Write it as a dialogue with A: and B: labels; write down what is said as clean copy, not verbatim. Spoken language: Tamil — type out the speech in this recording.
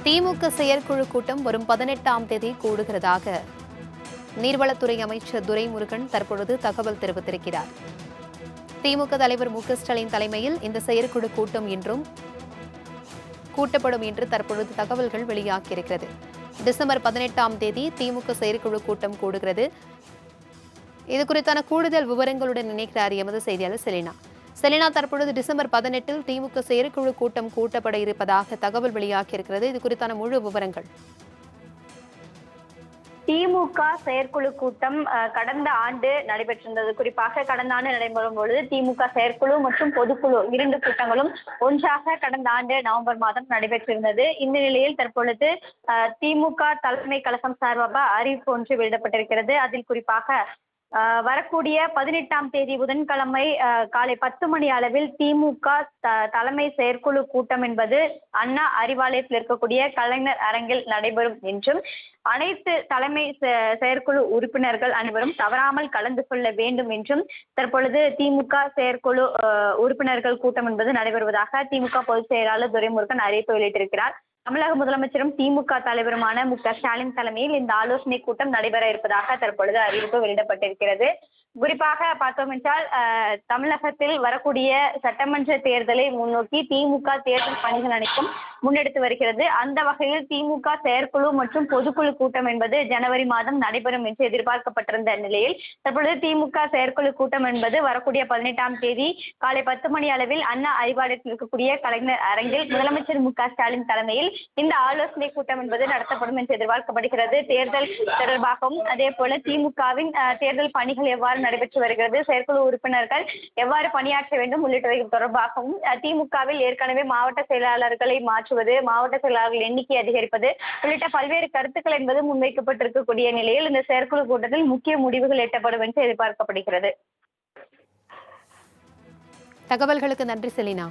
A: திமுக செயற்குழு கூட்டம் வரும் 18ஆம் தேதி கூடுகிறதாக நீர்வளத்துறை அமைச்சர் துரைமுருகன் தற்பொழுது தகவல் தெரிவித்திருக்கிறார். திமுக தலைவர் மு.க.ஸ்டாலின் தலைமையில் இந்த செயற்குழு கூட்டம் இன்றும் கூட்டப்படும் என்று தற்பொழுது தகவல்கள் வெளியாகியிருக்கிறது. டிசம்பர் 18ஆம் தேதி திமுக செயற்குழு கூட்டம் கூடுகிறது. இது குறித்தான கூடுதல் விவரங்களுடன் இணைக்கிறார் எமது செய்தியாளர் செலினா. செலினா, தற்பொழுது டிசம்பர் 18இல் திமுக செயற்குழு கூட்டம் கூட்டப்பட இருப்பதாக தகவல் வெளியாகியிருக்கிறது. இது குறித்தான முழு விவரங்கள்.
B: திமுக செயற்குழு கூட்டம் கடந்த ஆண்டு நடைபெற்றிருந்தது. குறிப்பாக கடந்த ஆண்டு நடைபெறும் பொழுது திமுக செயற்குழு மற்றும் பொதுக்குழு இரண்டு கூட்டங்களும் ஒன்றாக கடந்த ஆண்டு நவம்பர் மாதம் நடைபெற்றிருந்தது. இந்த நிலையில் தற்பொழுது திமுக தலைமை கழகம் சார்பாக அறிவிப்பு ஒன்று வெளியிடப்பட்டிருக்கிறது. அதில் குறிப்பாக வரக்கூடிய 18ஆம் தேதி புதன்கிழமை காலை 10 மணி அளவில் திமுக தலைமை செயற்குழு கூட்டம் என்பது அண்ணா அறிவாலயத்தில் இருக்கக்கூடிய கலைஞர் அரங்கில் நடைபெறும் என்றும், அனைத்து தலைமை செயற்குழு உறுப்பினர்கள் அனைவரும் தவறாமல் கலந்து கொள்ள வேண்டும் என்றும் தற்பொழுது திமுக செயற்குழு உறுப்பினர்கள் கூட்டம் என்பது நடைபெறுவதாக திமுக பொதுச் செயலாளர் துரைமுருகன் அறிவிப்பு வெளியிட்டிருக்கிறார். தமிழக முதலமைச்சரும் திமுக தலைவருமான மு.க.ஸ்டாலின் தலைமையில் இந்த ஆலோசனை கூட்டம் நடைபெற இருப்பதாக தற்பொழுது அறிவிப்பு வெளியிடப்பட்டிருக்கிறது. குறிப்பாக பார்த்தோம் என்றால் தமிழகத்தில் வரக்கூடிய சட்டமன்ற தேர்தலை முன்னோக்கி திமுக தேர்தல் பணிகள் அனைத்தும் முன்னெடுத்து வருகிறது. அந்த வகையில் திமுக செயற்குழு மற்றும் பொதுக்குழு கூட்டம் என்பது ஜனவரி மாதம் நடைபெறும் என்று எதிர்பார்க்கப்பட்டிருந்த நிலையில் தற்பொழுது திமுக செயற்குழு கூட்டம் என்பது வரக்கூடிய 18ஆம் தேதி காலை 10 மணி அளவில் அண்ணா அறிவாலயத்தில் இருக்கக்கூடிய கலைஞர் அரங்கில் முதலமைச்சர் மு.க.ஸ்டாலின் தலைமையில் இந்த ஆலோசனை கூட்டம் என்பது நடத்தப்படும் என்று எதிர்பார்க்கப்படுகிறது. தேர்தல் தொடர்பாகவும் அதே போல திமுகவின் தேர்தல் பணிகள் எவ்வாறு நடைபெற்று வருகிறது, செயற்குழு உறுப்பினர்கள் எவ்வாறு பணியாற்ற வேண்டும் உள்ளிட்டவை தொடர்பாகவும் திமுகவில் ஏற்கனவே மாவட்ட செயலாளர்களை மாற்றுவது, மாவட்ட செயலாளர்கள் எண்ணிக்கை அதிகரிப்பது உள்ளிட்ட பல்வேறு கருத்துக்கள் என்பது முன்வைக்கப்பட்டிருக்கக்கூடிய நிலையில் இந்த செயற்குழு கூட்டத்தில் முக்கிய முடிவுகள் எட்டப்படும் என்று எதிர்பார்க்கப்படுகிறது.
A: தகவல்களுக்கு நன்றி செலினா.